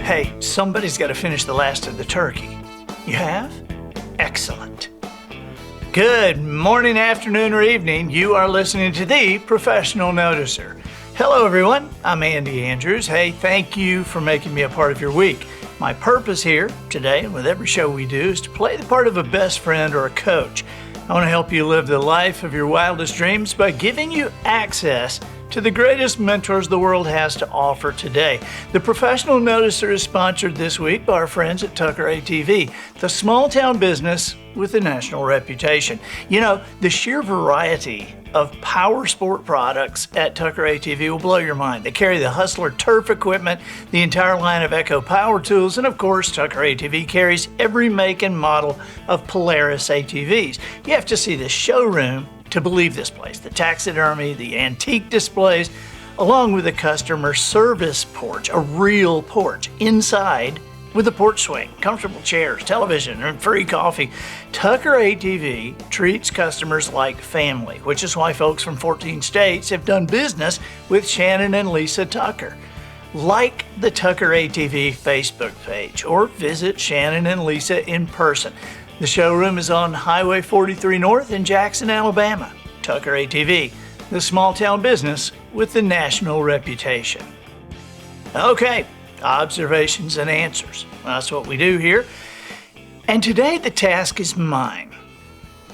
Hey, somebody's got to finish the last of the turkey. You have? Excellent. Good morning, afternoon, or evening. You are listening to The Professional Noticer. Hello, everyone. I'm Andy Andrews. Hey, thank you for making me a part of your week. My purpose here today, and with every show we do, is to play the part of a best friend or a coach. I want to help you live the life of your wildest dreams by giving you access to the greatest mentors the world has to offer today. The Professional Noticer is sponsored this week by our friends at Tucker ATV, the small town business with a national reputation. You know, the sheer variety of power sport products at Tucker ATV will blow your mind. They carry the Hustler turf equipment, the entire line of Echo power tools, and of course, Tucker ATV carries every make and model of Polaris ATVs. You have to see the showroom to believe this place. The taxidermy, the antique displays, along with a customer service porch, a real porch inside with a porch swing, comfortable chairs, television, and free coffee. Tucker ATV treats customers like family, which is why folks from 14 states have done business with Shannon and Lisa Tucker. Like the Tucker ATV Facebook page or visit Shannon and Lisa in person. The showroom is on Highway 43 North in Jackson, Alabama. Tucker ATV, the small town business with the national reputation. Okay, observations and answers. That's what we do here. And today the task is mine.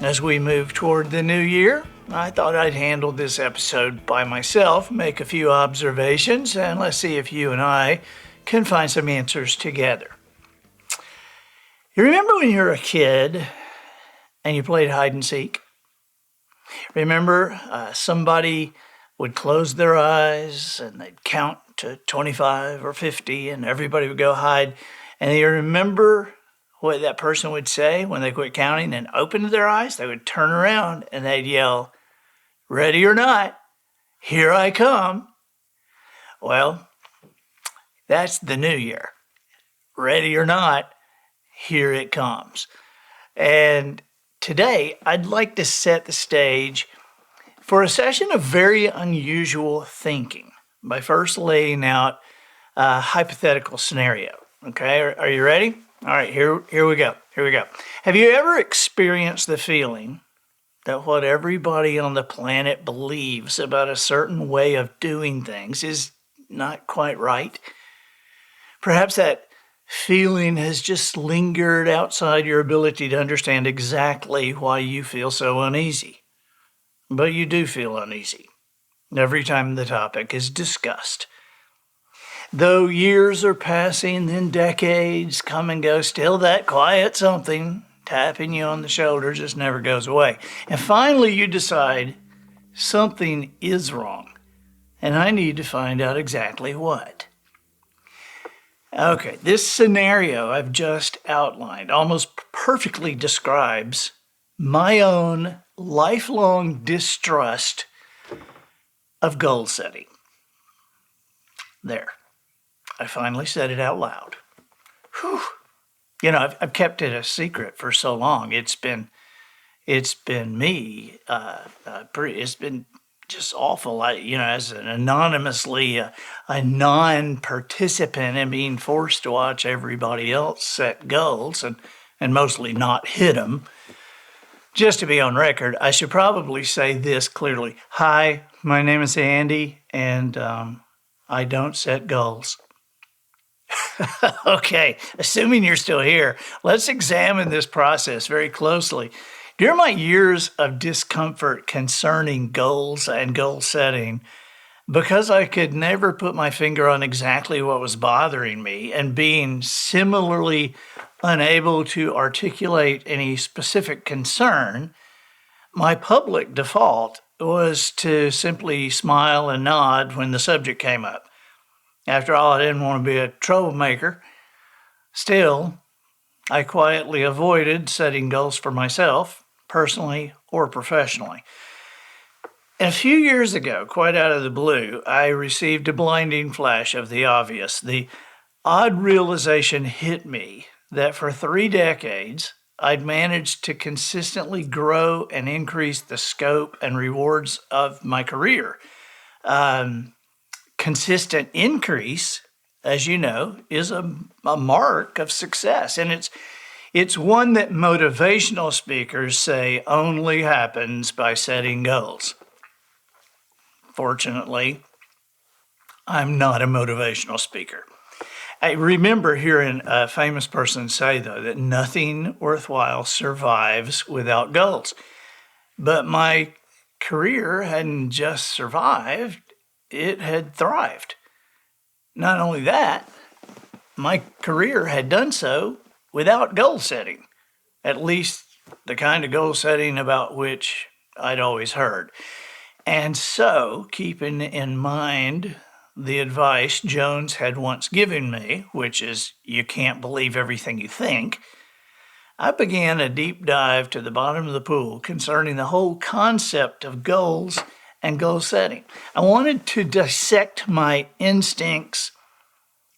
As we move toward the new year, I thought I'd handle this episode by myself, make a few observations, and let's see if you and I can find some answers together. You remember when you were a kid and you played hide and seek? Remember somebody would close their eyes and they'd count to 25 or 50 and everybody would go hide. And you remember what that person would say when they quit counting and opened their eyes? They would turn around and they'd yell, "Ready or not, here I come." Well, that's the new year. Ready or not, here it comes. And today, I'd like to set the stage for a session of very unusual thinking by first laying out a hypothetical scenario. Okay, are you ready? All right, here we go. Have you ever experienced the feeling that what everybody on the planet believes about a certain way of doing things is not quite right? Perhaps that feeling has just lingered outside your ability to understand exactly why you feel so uneasy. But you do feel uneasy every time the topic is discussed. Though years are passing and decades come and go, still that quiet something tapping you on the shoulder just never goes away. And finally you decide something is wrong, and I need to find out exactly what. Okay, this scenario I've just outlined almost perfectly describes my own lifelong distrust of goal setting. There, I finally said it out loud. Whew. You know, I've kept it a secret for so long. It's been me. It's been just awful. As an anonymously a non-participant and being forced to watch everybody else set goals and mostly not hit them. Just to be on record, I should probably say this clearly. Hi, my name is Andy, and I don't set goals. Okay, assuming you're still here, let's examine this process very closely. During my years of discomfort concerning goals and goal setting, because I could never put my finger on exactly what was bothering me and being similarly unable to articulate any specific concern, my public default was to simply smile and nod when the subject came up. After all, I didn't want to be a troublemaker. Still, I quietly avoided setting goals for myself, personally or professionally. And a few years ago, quite out of the blue, I received a blinding flash of the obvious. The odd realization hit me that for 3 decades, I'd managed to consistently grow and increase the scope and rewards of my career. Consistent increase as you know, is a mark of success. And it's one that motivational speakers say only happens by setting goals. Fortunately, I'm not a motivational speaker. I remember hearing a famous person say, though, that nothing worthwhile survives without goals. But my career hadn't just survived, it had thrived. Not only that, my career had done so without goal setting, at least the kind of goal setting about which I'd always heard. And so, keeping in mind the advice Jones had once given me, which is you can't believe everything you think, I began a deep dive to the bottom of the pool concerning the whole concept of goals and goal setting. I wanted to dissect my instincts.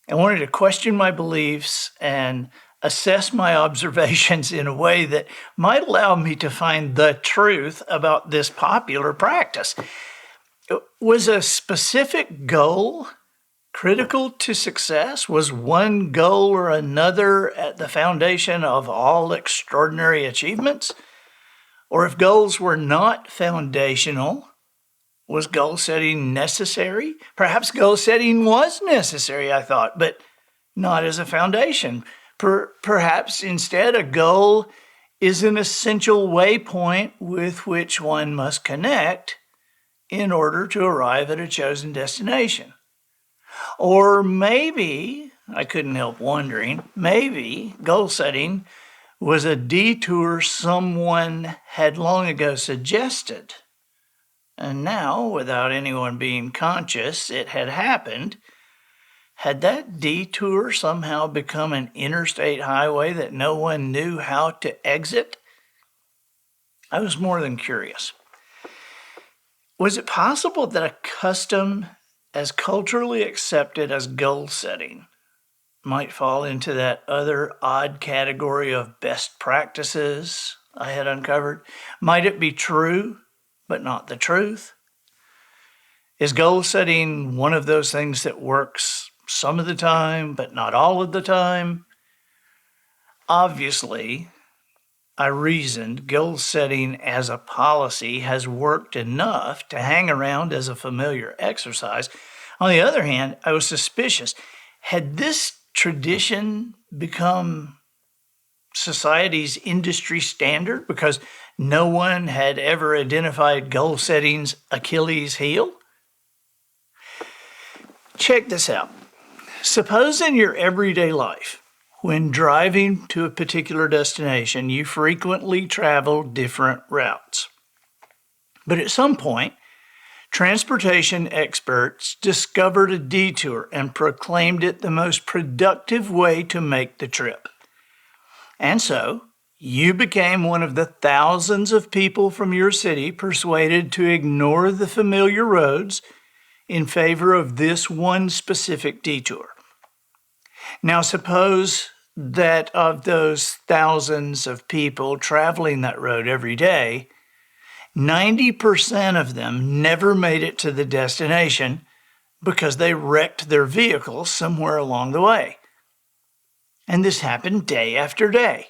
I wanted to question my beliefs and assess my observations in a way that might allow me to find the truth about this popular practice. Was a specific goal critical to success? Was one goal or another at the foundation of all extraordinary achievements? Or if goals were not foundational, was goal setting necessary? Perhaps goal setting was necessary, I thought, but not as a foundation. Perhaps instead a goal is an essential waypoint with which one must connect in order to arrive at a chosen destination. Or maybe, I couldn't help wondering, maybe goal setting was a detour someone had long ago suggested. And now, without anyone being conscious, it had happened. Had that detour somehow become an interstate highway that no one knew how to exit? I was more than curious. Was it possible that a custom as culturally accepted as goal setting might fall into that other odd category of best practices I had uncovered? Might it be true, but not the truth? Is goal setting one of those things that works some of the time, but not all of the time? Obviously, I reasoned goal setting as a policy has worked enough to hang around as a familiar exercise. On the other hand, I was suspicious. Had this tradition become society's industry standard because no one had ever identified goal setting's Achilles heel? Check this out. Suppose in your everyday life, when driving to a particular destination, you frequently travel different routes. But at some point, transportation experts discovered a detour and proclaimed it the most productive way to make the trip. And so, you became one of the thousands of people from your city persuaded to ignore the familiar roads in favor of this one specific detour. Now, suppose that of those thousands of people traveling that road every day, 90% of them never made it to the destination because they wrecked their vehicles somewhere along the way. And this happened day after day.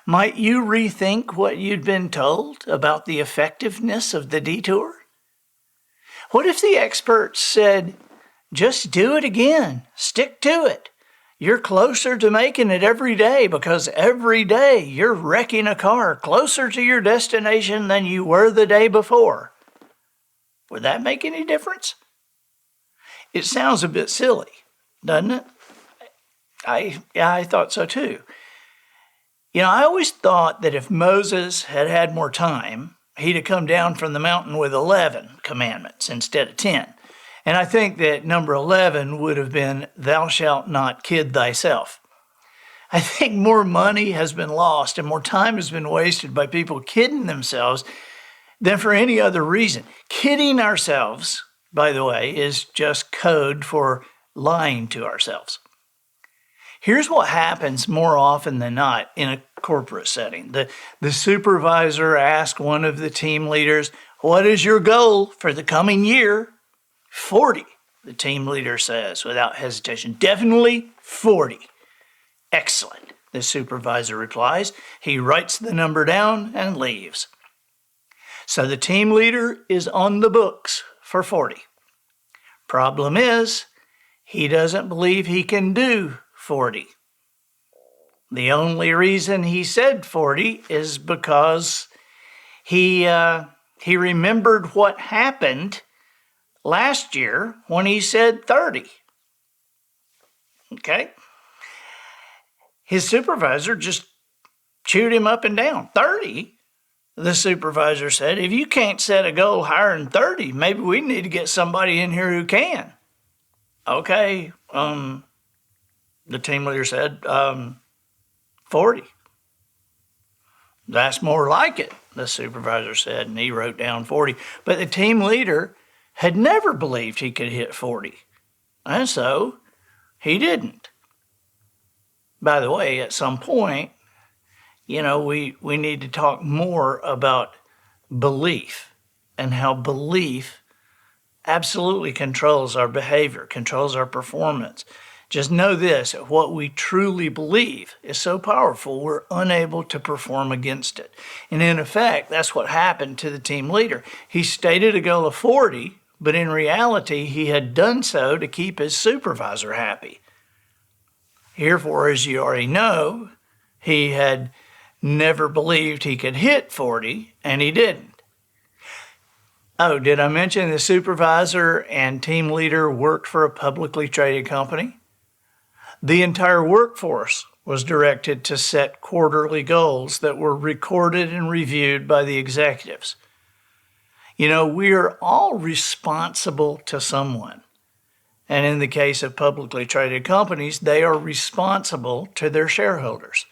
Might you rethink what you'd been told about the effectiveness of the detour? What if the experts said, just do it again, stick to it. You're closer to making it every day because every day you're wrecking a car closer to your destination than you were the day before. Would that make any difference? It sounds a bit silly, doesn't it? I thought so too. You know, I always thought that if Moses had had more time, he'd have come down from the mountain with 11 commandments instead of 10. And I think that number 11 would have been, thou shalt not kid thyself. I think more money has been lost and more time has been wasted by people kidding themselves than for any other reason. Kidding ourselves, by the way, is just code for lying to ourselves. Here's what happens more often than not in a corporate setting. The supervisor asks one of the team leaders, what is your goal for the coming year? 40. the team leader says without hesitation. Definitely 40. Excellent, the supervisor replies. He writes the number down and leaves. So the team leader is on the books for 40. Problem is, he doesn't believe he can do 40. The only reason he said 40 is because he remembered what happened last year when he said 30. Okay? His supervisor just chewed him up and down. 30? The supervisor said, if you can't set a goal higher than 30, maybe we need to get somebody in here who can. Okay, the team leader said, 40. That's more like it, the supervisor said, and he wrote down 40. But the team leader had never believed he could hit 40, and so he didn't. By the way, at some point, we need to talk more about belief and how belief absolutely controls our behavior, controls our performance. Just know this, what we truly believe is so powerful, we're unable to perform against it. And in effect, that's what happened to the team leader. He stated a goal of 40, but in reality, he had done so to keep his supervisor happy. Therefore, as you already know, he had never believed he could hit 40, and he didn't. Oh, did I mention the supervisor and team leader worked for a publicly traded company? The entire workforce was directed to set quarterly goals that were recorded and reviewed by the executives. We are all responsible to someone. And in the case of publicly traded companies, they are responsible to their shareholders.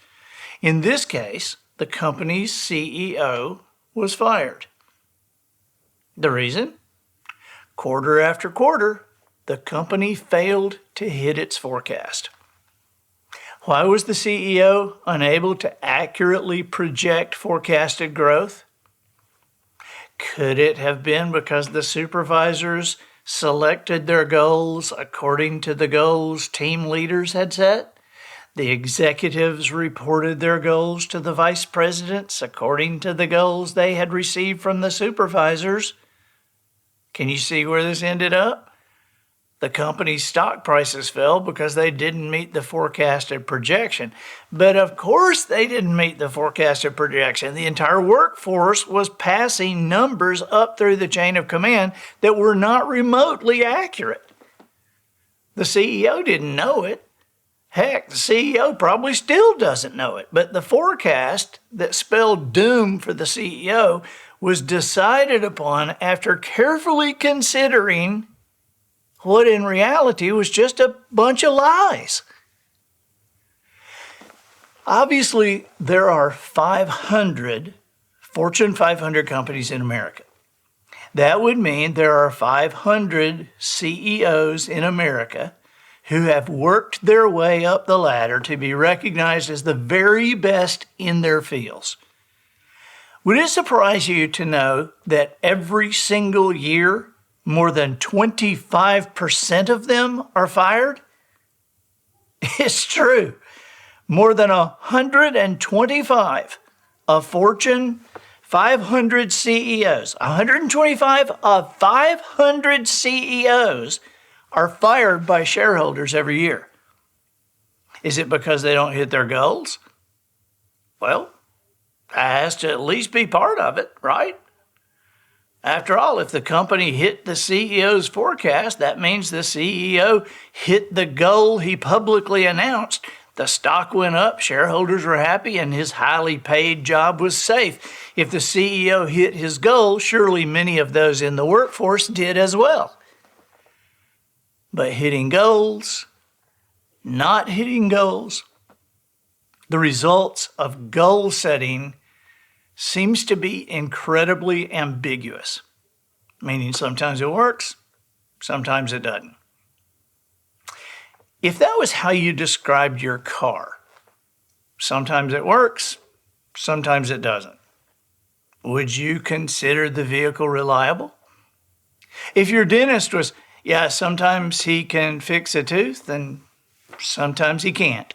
In this case, the company's CEO was fired. The reason? Quarter after quarter, the company failed to hit its forecast. Why was the CEO unable to accurately project forecasted growth? Could it have been because the supervisors selected their goals according to the goals team leaders had set? The executives reported their goals to the vice presidents according to the goals they had received from the supervisors. Can you see where this ended up? The company's stock prices fell because they didn't meet the forecasted projection. But of course they didn't meet the forecasted projection. The entire workforce was passing numbers up through the chain of command that were not remotely accurate. The CEO didn't know it. Heck, the CEO probably still doesn't know it. But the forecast that spelled doom for the CEO was decided upon after carefully considering what in reality was just a bunch of lies. Obviously, there are 500 Fortune 500 companies in America. That would mean there are 500 CEOs in America who have worked their way up the ladder to be recognized as the very best in their fields. Would it surprise you to know that every single year, more than 25% of them are fired? It's true. More than 125 of Fortune 500 CEOs, 125 of 500 CEOs are fired by shareholders every year. Is it because they don't hit their goals? Well, that has to at least be part of it, right? After all, if the company hit the CEO's forecast, that means the CEO hit the goal he publicly announced. The stock went up, shareholders were happy, and his highly paid job was safe. If the CEO hit his goal, surely many of those in the workforce did as well. But hitting goals, not hitting goals, the results of goal setting seems to be incredibly ambiguous, meaning sometimes it works, sometimes it doesn't. If that was how you described your car, sometimes it works, sometimes it doesn't, would you consider the vehicle reliable? If your dentist was Yeah, sometimes he can fix a tooth and sometimes he can't.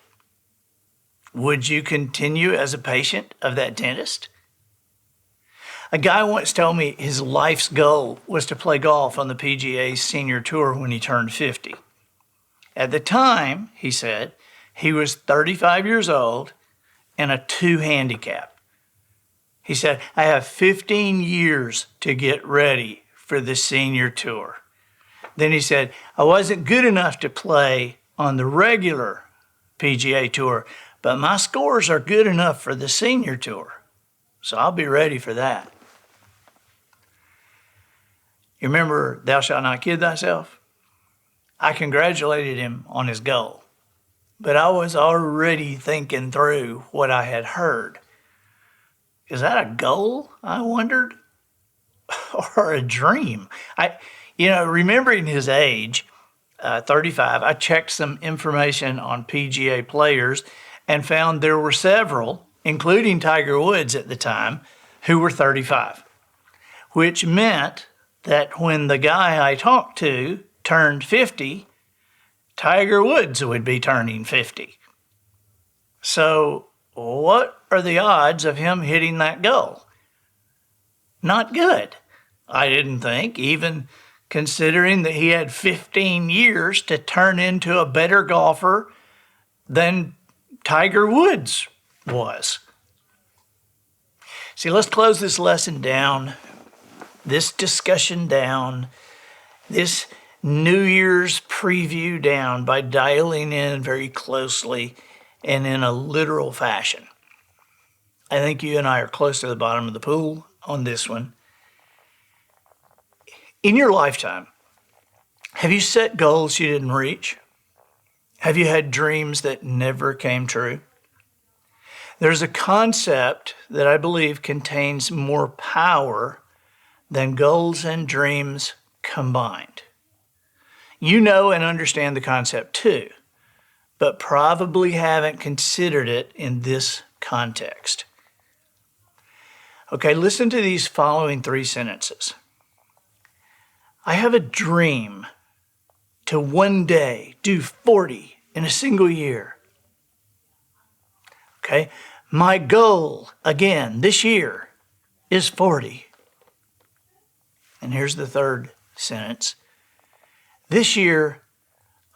Would you continue as a patient of that dentist? A guy once told me his life's goal was to play golf on the PGA Senior Tour when he turned 50. At the time, he said, he was 35 years old and a 2 handicap. He said, I have 15 years to get ready for the Senior Tour. Then he said, I wasn't good enough to play on the regular PGA Tour, but my scores are good enough for the Senior Tour, so I'll be ready for that. You remember, thou shalt not kid thyself? I congratulated him on his goal, but I was already thinking through what I had heard. Is that a goal, I wondered, or a dream? Remembering his age, 35, I checked some information on PGA players and found there were several, including Tiger Woods at the time, who were 35, which meant that when the guy I talked to turned 50, Tiger Woods would be turning 50. So what are the odds of him hitting that goal? Not good, I didn't think, even considering that he had 15 years to turn into a better golfer than Tiger Woods was. See, let's close this lesson down, this discussion down, this New Year's preview down by dialing in very closely and in a literal fashion. I think you and I are close to the bottom of the pool on this one. In your lifetime, have you set goals you didn't reach? Have you had dreams that never came true? There's a concept that I believe contains more power than goals and dreams combined. You know and understand the concept too, but probably haven't considered it in this context. Okay, listen to these following 3 sentences. I have a dream to one day do 40 in a single year. Okay, my goal, again, this year is 40. And here's the 3rd sentence. This year,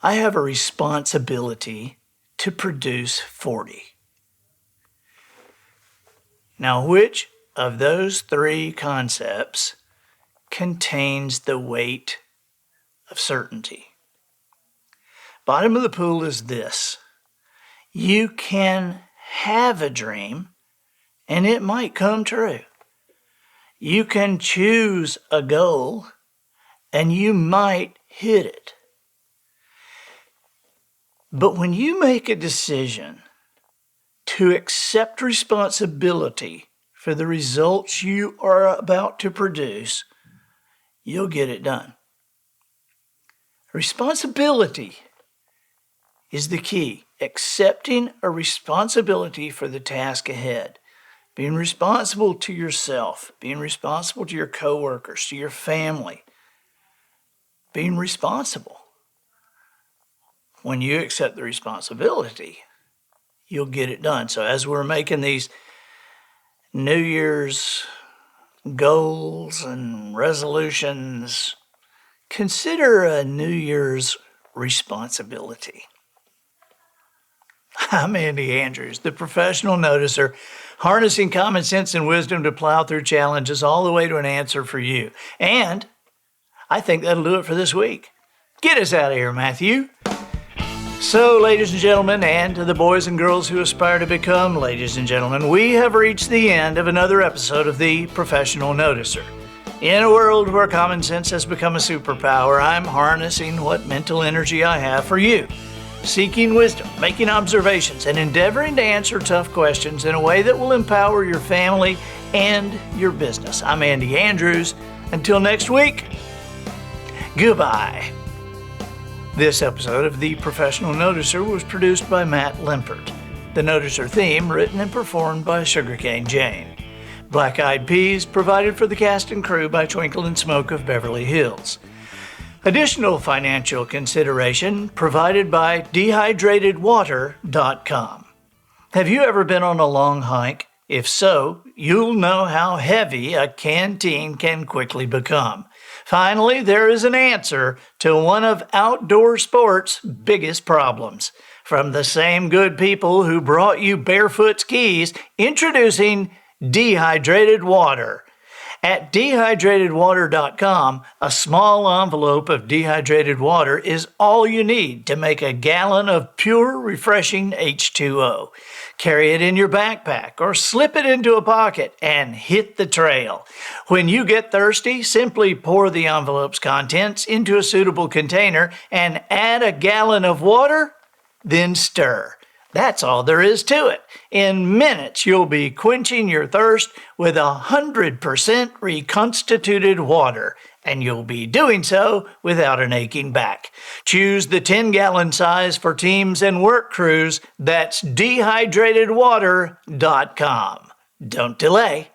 I have a responsibility to produce 40. Now, which of those 3 concepts contains the weight of certainty? Bottom of the pool is this. You can have a dream and it might come true. You can choose a goal and you might hit it. But when you make a decision to accept responsibility for the results you are about to produce, you'll get it done. Responsibility is the key. Accepting a responsibility for the task ahead. Being responsible to yourself. Being responsible to your coworkers, to your family. Being responsible. When you accept the responsibility, you'll get it done. So as we're making these New Year's goals and resolutions, consider a New Year's responsibility. I'm Andy Andrews, the professional noticer, harnessing common sense and wisdom to plow through challenges all the way to an answer for you. And I think that'll do it for this week. Get us out of here, Matthew. So, ladies and gentlemen, and to the boys and girls who aspire to become ladies and gentlemen, we have reached the end of another episode of The Professional Noticer. In a world where common sense has become a superpower, I'm harnessing what mental energy I have for you. Seeking wisdom, making observations, and endeavoring to answer tough questions in a way that will empower your family and your business. I'm Andy Andrews. Until next week, goodbye. This episode of The Professional Noticer was produced by Matt Limpert. The Noticer theme written and performed by Sugarcane Jane. Black Eyed Peas provided for the cast and crew by Twinkle and Smoke of Beverly Hills. Additional financial consideration provided by dehydratedwater.com. Have you ever been on a long hike? If so, you'll know how heavy a canteen can quickly become. Finally, there is an answer to one of outdoor sports' biggest problems. From the same good people who brought you barefoot skis, introducing dehydrated water. At dehydratedwater.com, a small envelope of dehydrated water is all you need to make a gallon of pure, refreshing H2O. Carry it in your backpack or slip it into a pocket and hit the trail. When you get thirsty, simply pour the envelope's contents into a suitable container and add a gallon of water, then stir. That's all there is to it. In minutes, you'll be quenching your thirst with 100% reconstituted water, and you'll be doing so without an aching back. Choose the 10-gallon size for teams and work crews. That's dehydratedwater.com. Don't delay.